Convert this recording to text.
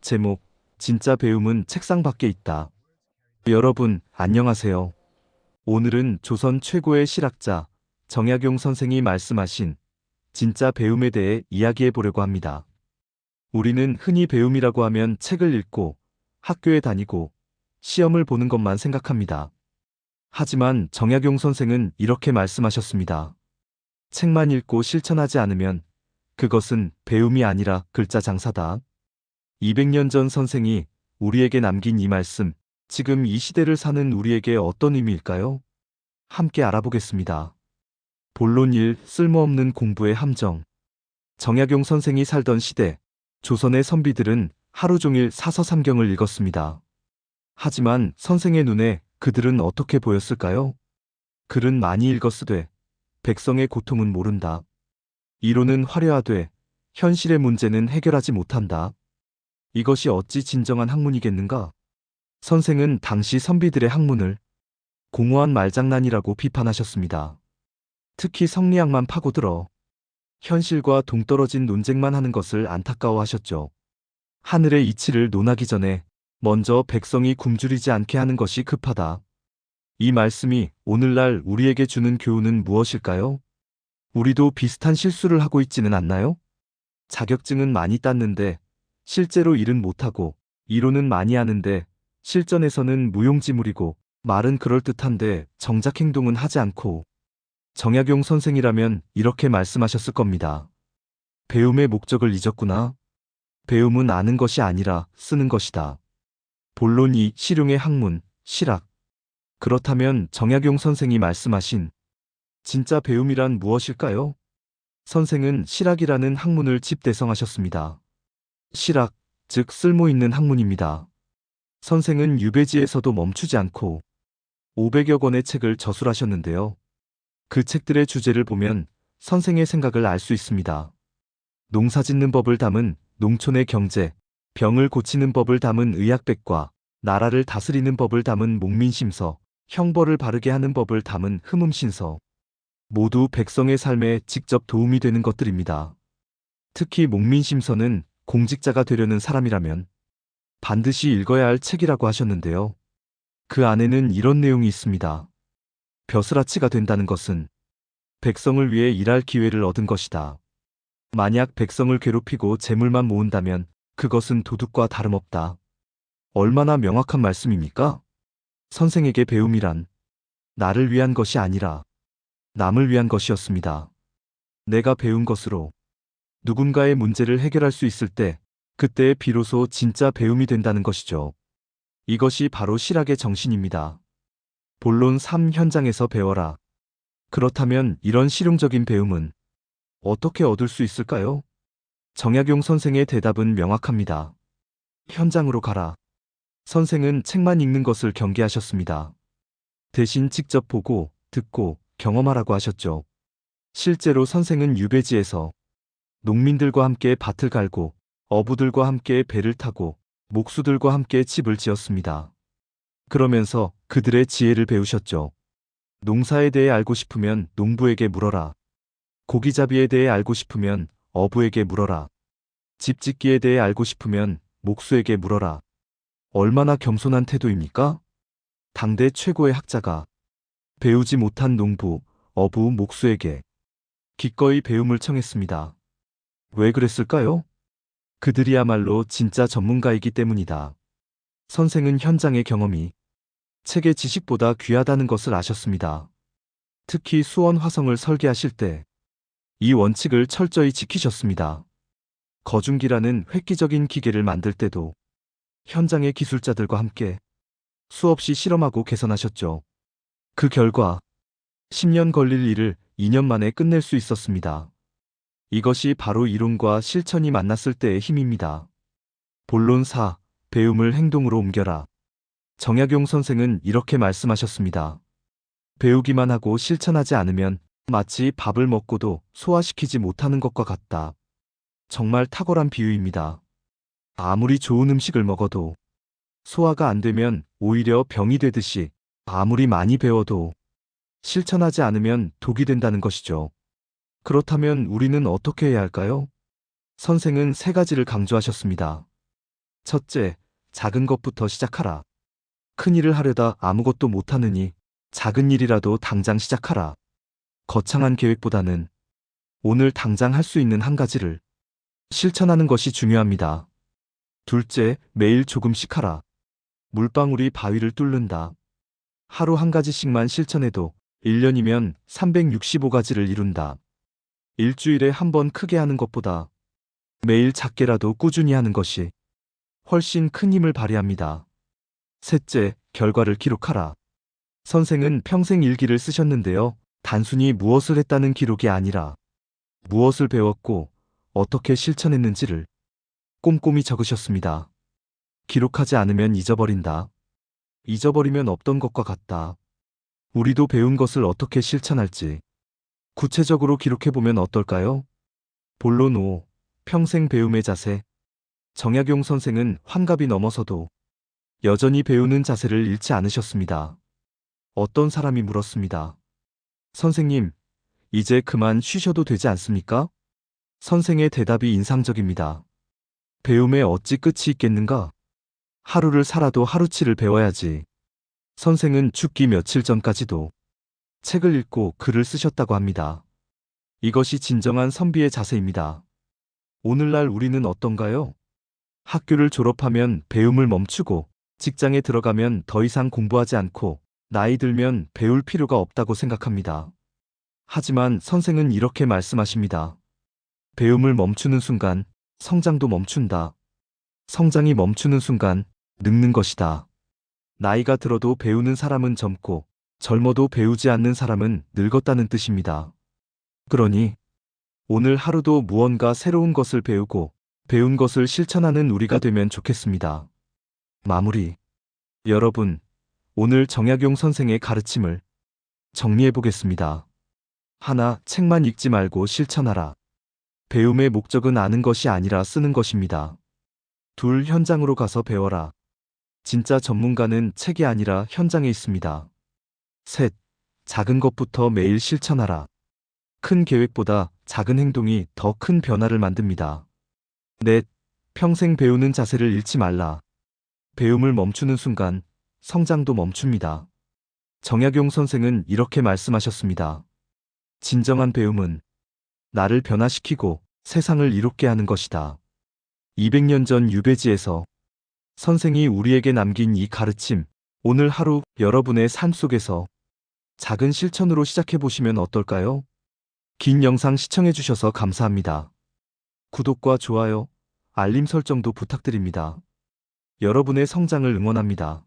제목, 진짜 배움은 책상 밖에 있다. 여러분, 안녕하세요. 오늘은 조선 최고의 실학자 정약용 선생이 말씀하신 진짜 배움에 대해 이야기해 보려고 합니다. 우리는 흔히 배움이라고 하면 책을 읽고 학교에 다니고 시험을 보는 것만 생각합니다. 하지만 정약용 선생은 이렇게 말씀하셨습니다. 책만 읽고 실천하지 않으면 그것은 배움이 아니라 글자 장사다. 200년 전 선생이 우리에게 남긴 이 말씀, 지금 이 시대를 사는 우리에게 어떤 의미일까요? 함께 알아보겠습니다. 본론 1. 쓸모없는 공부의 함정. 정약용 선생이 살던 시대, 조선의 선비들은 하루 종일 사서삼경을 읽었습니다. 하지만 선생의 눈에 그들은 어떻게 보였을까요? 글은 많이 읽었으되 백성의 고통은 모른다. 이론은 화려하되 현실의 문제는 해결하지 못한다. 이것이 어찌 진정한 학문이겠는가? 선생은 당시 선비들의 학문을 공허한 말장난이라고 비판하셨습니다. 특히 성리학만 파고들어 현실과 동떨어진 논쟁만 하는 것을 안타까워하셨죠. 하늘의 이치를 논하기 전에 먼저 백성이 굶주리지 않게 하는 것이 급하다. 이 말씀이 오늘날 우리에게 주는 교훈은 무엇일까요? 우리도 비슷한 실수를 하고 있지는 않나요? 자격증은 많이 땄는데 실제로 일은 못하고, 이론은 많이 하는데 실전에서는 무용지물이고, 말은 그럴듯한데 정작 행동은 하지 않고. 정약용 선생이라면 이렇게 말씀하셨을 겁니다. 배움의 목적을 잊었구나. 배움은 아는 것이 아니라 쓰는 것이다. 본론 2. 실용의 학문, 실학. 그렇다면 정약용 선생이 말씀하신 진짜 배움이란 무엇일까요? 선생은 실학이라는 학문을 집대성하셨습니다. 실학, 즉 쓸모있는 학문입니다. 선생은 유배지에서도 멈추지 않고 500여 권의 책을 저술하셨는데요. 그 책들의 주제를 보면 선생의 생각을 알 수 있습니다. 농사짓는 법을 담은 농촌의 경제, 병을 고치는 법을 담은 의학백과, 나라를 다스리는 법을 담은 목민심서, 형벌을 바르게 하는 법을 담은 흠음신서. 모두 백성의 삶에 직접 도움이 되는 것들입니다. 특히 목민심서는 공직자가 되려는 사람이라면 반드시 읽어야 할 책이라고 하셨는데요. 그 안에는 이런 내용이 있습니다. 벼슬아치가 된다는 것은 백성을 위해 일할 기회를 얻은 것이다. 만약 백성을 괴롭히고 재물만 모은다면 그것은 도둑과 다름없다. 얼마나 명확한 말씀입니까? 선생에게 배움이란 나를 위한 것이 아니라 남을 위한 것이었습니다. 내가 배운 것으로 누군가의 문제를 해결할 수 있을 때, 그때에 비로소 진짜 배움이 된다는 것이죠. 이것이 바로 실학의 정신입니다. 본론 3. 현장에서 배워라. 그렇다면 이런 실용적인 배움은 어떻게 얻을 수 있을까요? 정약용 선생의 대답은 명확합니다. 현장으로 가라. 선생은 책만 읽는 것을 경계하셨습니다. 대신 직접 보고, 듣고, 경험하라고 하셨죠. 실제로 선생은 유배지에서 농민들과 함께 밭을 갈고, 어부들과 함께 배를 타고, 목수들과 함께 집을 지었습니다. 그러면서 그들의 지혜를 배우셨죠. 농사에 대해 알고 싶으면 농부에게 물어라. 고기잡이에 대해 알고 싶으면 어부에게 물어라. 집 짓기에 대해 알고 싶으면 목수에게 물어라. 얼마나 겸손한 태도입니까? 당대 최고의 학자가 배우지 못한 농부, 어부, 목수에게 기꺼이 배움을 청했습니다. 왜 그랬을까요? 그들이야말로 진짜 전문가이기 때문이다. 선생은 현장의 경험이 책의 지식보다 귀하다는 것을 아셨습니다. 특히 수원 화성을 설계하실 때 이 원칙을 철저히 지키셨습니다. 거중기라는 획기적인 기계를 만들 때도 현장의 기술자들과 함께 수없이 실험하고 개선하셨죠. 그 결과 10년 걸릴 일을 2년 만에 끝낼 수 있었습니다. 이것이 바로 이론과 실천이 만났을 때의 힘입니다. 본론 4. 배움을 행동으로 옮겨라. 정약용 선생은 이렇게 말씀하셨습니다. 배우기만 하고 실천하지 않으면 마치 밥을 먹고도 소화시키지 못하는 것과 같다. 정말 탁월한 비유입니다. 아무리 좋은 음식을 먹어도 소화가 안 되면 오히려 병이 되듯이, 아무리 많이 배워도 실천하지 않으면 독이 된다는 것이죠. 그렇다면 우리는 어떻게 해야 할까요? 선생은 세 가지를 강조하셨습니다. 첫째, 작은 것부터 시작하라. 큰 일을 하려다 아무것도 못하느니 작은 일이라도 당장 시작하라. 거창한 계획보다는 오늘 당장 할 수 있는 한 가지를 실천하는 것이 중요합니다. 둘째, 매일 조금씩 하라. 물방울이 바위를 뚫는다. 하루 한 가지씩만 실천해도 1년이면 365가지를 이룬다. 일주일에 한 번 크게 하는 것보다 매일 작게라도 꾸준히 하는 것이 훨씬 큰 힘을 발휘합니다. 셋째, 결과를 기록하라. 선생은 평생 일기를 쓰셨는데요. 단순히 무엇을 했다는 기록이 아니라 무엇을 배웠고 어떻게 실천했는지를 꼼꼼히 적으셨습니다. 기록하지 않으면 잊어버린다. 잊어버리면 없던 것과 같다. 우리도 배운 것을 어떻게 실천할지 구체적으로 기록해보면 어떨까요? 본론 5. 평생 배움의 자세. 정약용 선생은 환갑이 넘어서도 여전히 배우는 자세를 잃지 않으셨습니다. 어떤 사람이 물었습니다. 선생님, 이제 그만 쉬셔도 되지 않습니까? 선생의 대답이 인상적입니다. 배움에 어찌 끝이 있겠는가? 하루를 살아도 하루치를 배워야지. 선생은 죽기 며칠 전까지도 책을 읽고 글을 쓰셨다고 합니다. 이것이 진정한 선비의 자세입니다. 오늘날 우리는 어떤가요? 학교를 졸업하면 배움을 멈추고 직장에 들어가면 더 이상 공부하지 않고 나이 들면 배울 필요가 없다고 생각합니다. 하지만 선생은 이렇게 말씀하십니다. 배움을 멈추는 순간 성장도 멈춘다. 성장이 멈추는 순간 늙는 것이다. 나이가 들어도 배우는 사람은 젊고 젊어도 배우지 않는 사람은 늙었다는 뜻입니다. 그러니 오늘 하루도 무언가 새로운 것을 배우고 배운 것을 실천하는 우리가 되면 좋겠습니다. 마무리. 여러분, 오늘 정약용 선생의 가르침을 정리해 보겠습니다. 하나, 책만 읽지 말고 실천하라. 배움의 목적은 아는 것이 아니라 쓰는 것입니다. 둘, 현장으로 가서 배워라. 진짜 전문가는 책이 아니라 현장에 있습니다. 셋, 작은 것부터 매일 실천하라. 큰 계획보다 작은 행동이 더 큰 변화를 만듭니다. 넷, 평생 배우는 자세를 잃지 말라. 배움을 멈추는 순간 성장도 멈춥니다. 정약용 선생은 이렇게 말씀하셨습니다. 진정한 배움은 나를 변화시키고 세상을 이롭게 하는 것이다. 200년 전 유배지에서 선생이 우리에게 남긴 이 가르침, 오늘 하루 여러분의 삶 속에서 작은 실천으로 시작해 보시면 어떨까요? 긴 영상 시청해 주셔서 감사합니다. 구독과 좋아요, 알림 설정도 부탁드립니다. 여러분의 성장을 응원합니다.